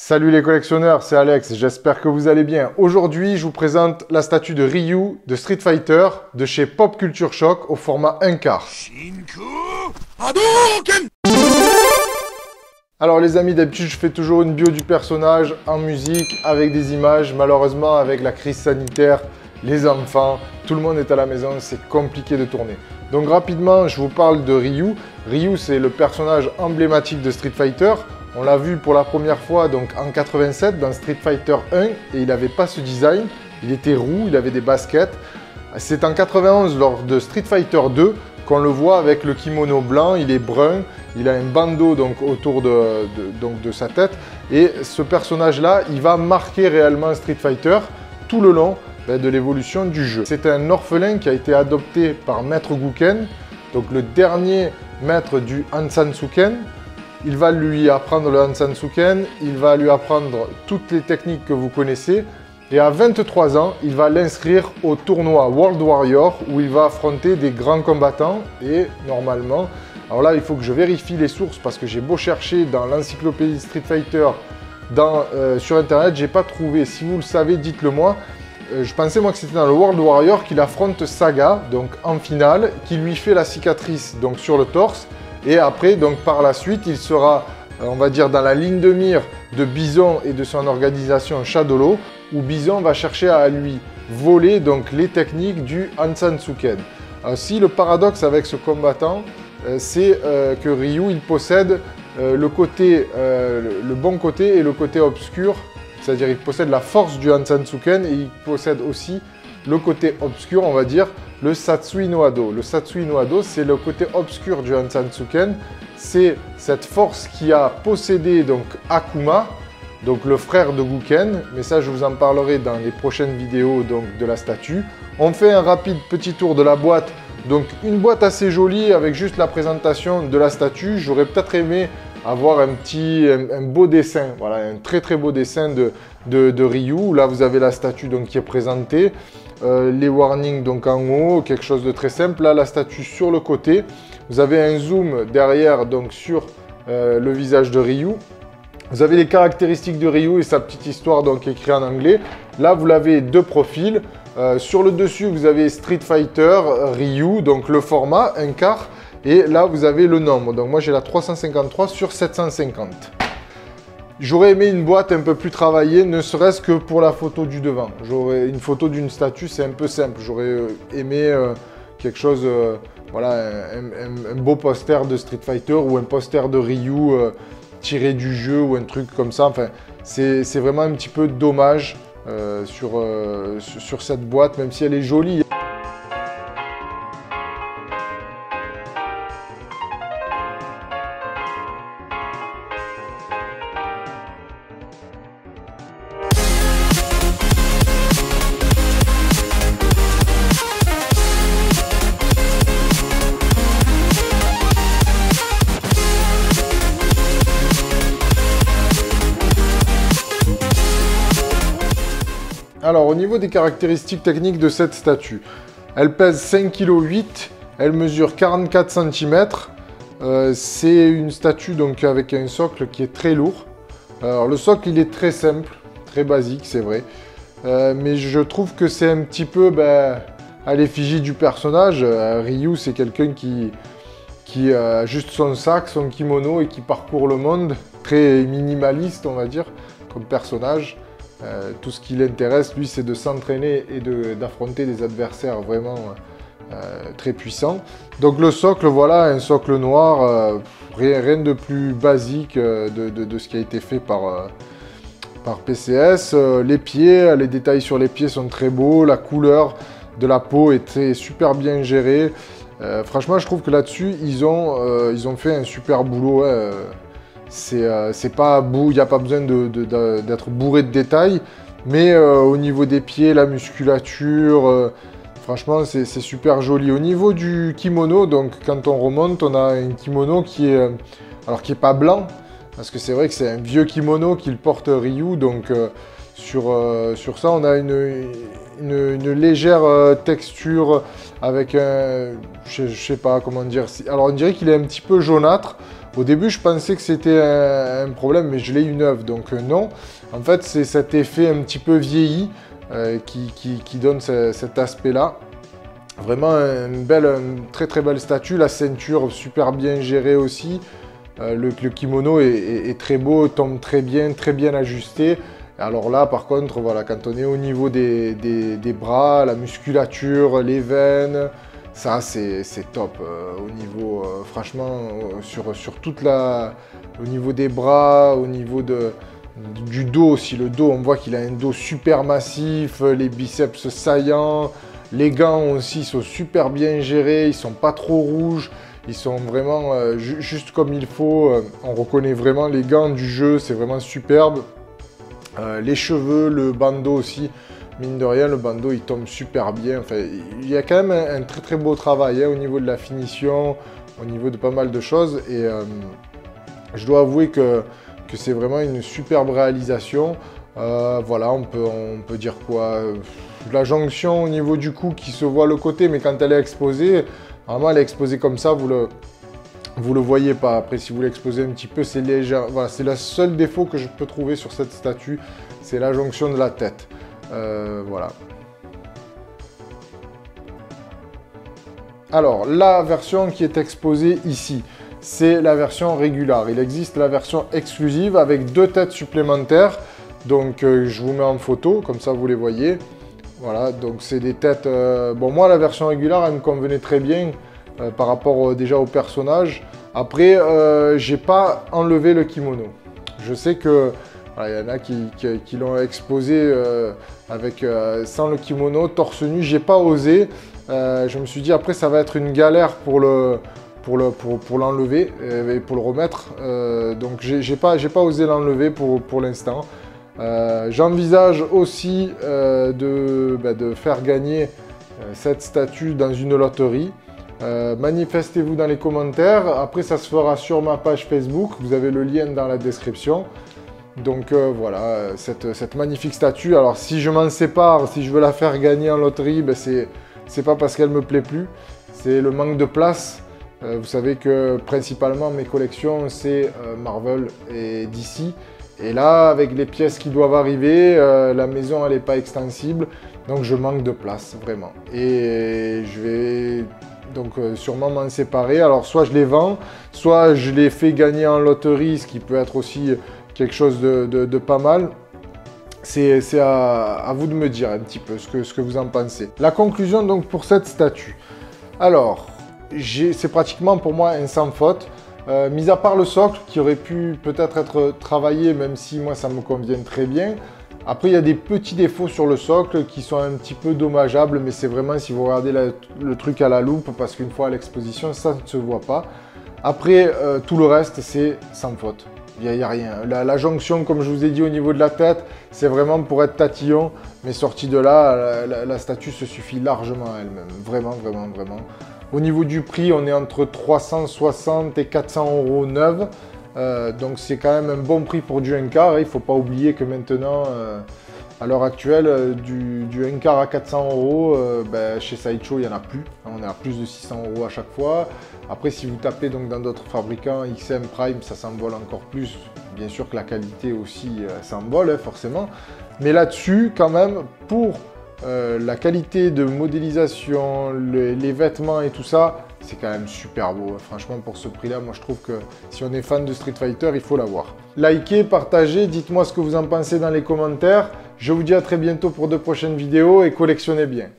Salut les collectionneurs, c'est Alex, j'espère que vous allez bien. Aujourd'hui, je vous présente la statue de Ryu de Street Fighter de chez Pop Culture Shock au format 1/4. Alors les amis, d'habitude je fais toujours une bio du personnage en musique avec des images. Malheureusement avec la crise sanitaire, les enfants, tout le monde est à la maison, c'est compliqué de tourner. Donc rapidement, je vous parle de Ryu. Ryu, c'est le personnage emblématique de Street Fighter. On l'a vu pour la première fois donc en 87 dans Street Fighter 1 et il n'avait pas ce design. Il était roux, il avait des baskets. C'est en 91 lors de Street Fighter 2 qu'on le voit avec le kimono blanc, il est brun, il a un bandeau donc autour de sa tête. Et ce personnage-là, il va marquer réellement Street Fighter tout le long de l'évolution du jeu. C'est un orphelin qui a été adopté par Maître Gouken, donc le dernier maître du Hansansuken. Il va lui apprendre le Hansansuken, il va lui apprendre toutes les techniques que vous connaissez. Et à 23 ans, il va l'inscrire au tournoi World Warrior où il va affronter des grands combattants. Et normalement, alors là, il faut que je vérifie les sources parce que j'ai beau chercher dans l'encyclopédie Street Fighter sur Internet, j'ai pas trouvé. Si vous le savez, dites-le moi. Je pensais moi que c'était dans le World Warrior qu'il affronte Saga, donc en finale, qui lui fait la cicatrice donc sur le torse. Et après, donc par la suite, il sera, on va dire, dans la ligne de mire de Bison et de son organisation Shadolo, où Bison va chercher à lui voler donc les techniques du Hansansuken. Si le paradoxe avec ce combattant, c'est que Ryu, il possède le bon côté et le côté obscur, c'est-à-dire il possède la force du Hansansuken et il possède aussi le côté obscur, on va dire, le Satsui no Ado. Le Satsui no Ado, c'est le côté obscur du Hansansuken. C'est cette force qui a possédé donc Akuma, donc le frère de Gouken. Mais ça, je vous en parlerai dans les prochaines vidéos donc, de la statue. On fait un rapide petit tour de la boîte. Donc une boîte assez jolie avec juste la présentation de la statue. J'aurais peut-être aimé avoir un beau dessin, voilà, un très très beau dessin de Ryu. Là, vous avez la statue donc, qui est présentée. Les warnings donc en haut, quelque chose de très simple. Là, la statue sur le côté. Vous avez un zoom derrière donc sur le visage de Ryu. Vous avez les caractéristiques de Ryu et sa petite histoire donc écrite en anglais. Là, vous l'avez deux profils. Sur le dessus, vous avez Street Fighter, Ryu, donc le format 1/4. Et là, vous avez le nombre. Donc moi, j'ai la 353 sur 750. J'aurais aimé une boîte un peu plus travaillée, ne serait-ce que pour la photo du devant. J'aurais une photo d'une statue, c'est un peu simple. J'aurais aimé quelque chose, voilà, un beau poster de Street Fighter ou un poster de Ryu tiré du jeu ou un truc comme ça. Enfin, c'est vraiment un petit peu dommage sur cette boîte, même si elle est jolie. Alors, au niveau des caractéristiques techniques de cette statue, elle pèse 5,8 kg, elle mesure 44 cm. C'est une statue donc, avec un socle qui est très lourd. Alors, le socle, il est très simple, très basique, c'est vrai. Mais je trouve que c'est un petit peu à l'effigie du personnage. Ryu, c'est quelqu'un qui a juste son sac, son kimono et qui parcourt le monde. Très minimaliste, on va dire, comme personnage. Tout ce qui l'intéresse, lui, c'est de s'entraîner et d'affronter des adversaires vraiment très puissants. Donc le socle, voilà, un socle noir, rien de plus basique de ce qui a été fait par PCS. Les pieds, les détails sur les pieds sont très beaux, la couleur de la peau est super bien gérée. Franchement, je trouve que là-dessus, ils ont fait un super boulot. C'est pas il n'y a pas besoin d'être bourré de détails, mais au niveau des pieds, la musculature, franchement, c'est super joli. Au niveau du kimono, donc quand on remonte, on a un kimono qui est pas blanc, parce que c'est vrai que c'est un vieux kimono qu'il porte Ryu, donc sur ça, on a une légère texture avec un, je sais pas comment dire. Alors on dirait qu'il est un petit peu jaunâtre. Au début, je pensais que c'était un problème, mais je l'ai eu neuve, donc non. En fait, c'est cet effet un petit peu vieilli qui donne cet aspect-là. Vraiment une très très belle statue, la ceinture super bien gérée aussi. Le kimono est très beau, tombe très bien ajusté. Alors là, par contre, voilà, quand on est au niveau des bras, la musculature, les veines, ça c'est top. Au niveau, franchement, sur toute au niveau des bras, au niveau du dos aussi. Le dos, on voit qu'il a un dos super massif, les biceps saillants. Les gants aussi sont super bien gérés, ils sont pas trop rouges. Ils sont vraiment juste comme il faut. On reconnaît vraiment les gants du jeu, c'est vraiment superbe. Les cheveux, le bandeau aussi, mine de rien, le bandeau il tombe super bien. Enfin, il y a quand même un très très beau travail au niveau de la finition, au niveau de pas mal de choses. Et je dois avouer que c'est vraiment une superbe réalisation. Voilà, on peut dire quoi, la jonction au niveau du cou qui se voit le côté, mais quand elle est exposée, normalement elle est exposée comme ça, vous le voyez pas. Après, si vous l'exposez un petit peu, c'est léger. Voilà, c'est le seul défaut que je peux trouver sur cette statue, c'est la jonction de la tête. Voilà. Alors, la version qui est exposée ici, c'est la version régulière. Il existe la version exclusive avec 2 têtes supplémentaires. Donc, je vous mets en photo, comme ça vous les voyez. Voilà, donc c'est des têtes... Bon, moi, la version régulière, elle me convenait très bien par rapport déjà au personnage. Après, j'ai pas enlevé le kimono. Je sais que voilà, y en a qui l'ont exposé sans le kimono, torse nu. J'ai pas osé. Je me suis dit, après, ça va être une galère pour l'enlever et pour le remettre. Donc, j'ai pas osé l'enlever pour l'instant. J'envisage aussi de faire gagner cette statue dans une loterie. Manifestez-vous dans les commentaires. Après, ça se fera sur ma page Facebook. Vous avez le lien dans la description. Donc voilà, cette magnifique statue. Alors, si je m'en sépare, si je veux la faire gagner en loterie, ben, c'est pas parce qu'elle me plaît plus. C'est le manque de place. Vous savez que principalement mes collections, c'est Marvel et DC. Et là, avec les pièces qui doivent arriver, la maison, elle n'est pas extensible. Donc, je manque de place, vraiment. Et je vais donc sûrement m'en séparer. Alors, soit je les vends, soit je les fais gagner en loterie, ce qui peut être aussi quelque chose de pas mal. C'est à vous de me dire un petit peu ce que vous en pensez. La conclusion, donc, pour cette statue. Alors, c'est pratiquement pour moi un sans faute. Mis à part le socle qui aurait pu peut-être être travaillé, même si moi ça me convient très bien. Après, il y a des petits défauts sur le socle qui sont un petit peu dommageables, mais c'est vraiment si vous regardez le truc à la loupe, parce qu'une fois à l'exposition, ça ne se voit pas. Après, tout le reste, c'est sans faute. Il n'y a rien. La jonction, comme je vous ai dit, au niveau de la tête, c'est vraiment pour être tatillon, mais sorti de là, la statue se suffit largement à elle-même. Vraiment, vraiment, vraiment. Au niveau du prix, on est entre 360 et 400 € neuve. Donc c'est quand même un bon prix pour du 1/4. Il ne faut pas oublier que maintenant, à l'heure actuelle, du 1/4 à 400 €, chez Sideshow, il n'y en a plus. On est à plus de 600 € à chaque fois. Après, si vous tapez donc dans d'autres fabricants, XM, Prime, ça s'envole encore plus. Bien sûr que la qualité aussi s'envole, forcément. Mais là-dessus, quand même, pour la qualité de modélisation, les vêtements et tout ça, c'est quand même super beau. Franchement, pour ce prix-là, moi je trouve que si on est fan de Street Fighter, il faut l'avoir. Likez, partagez, dites-moi ce que vous en pensez dans les commentaires. Je vous dis à très bientôt pour de prochaines vidéos et collectionnez bien.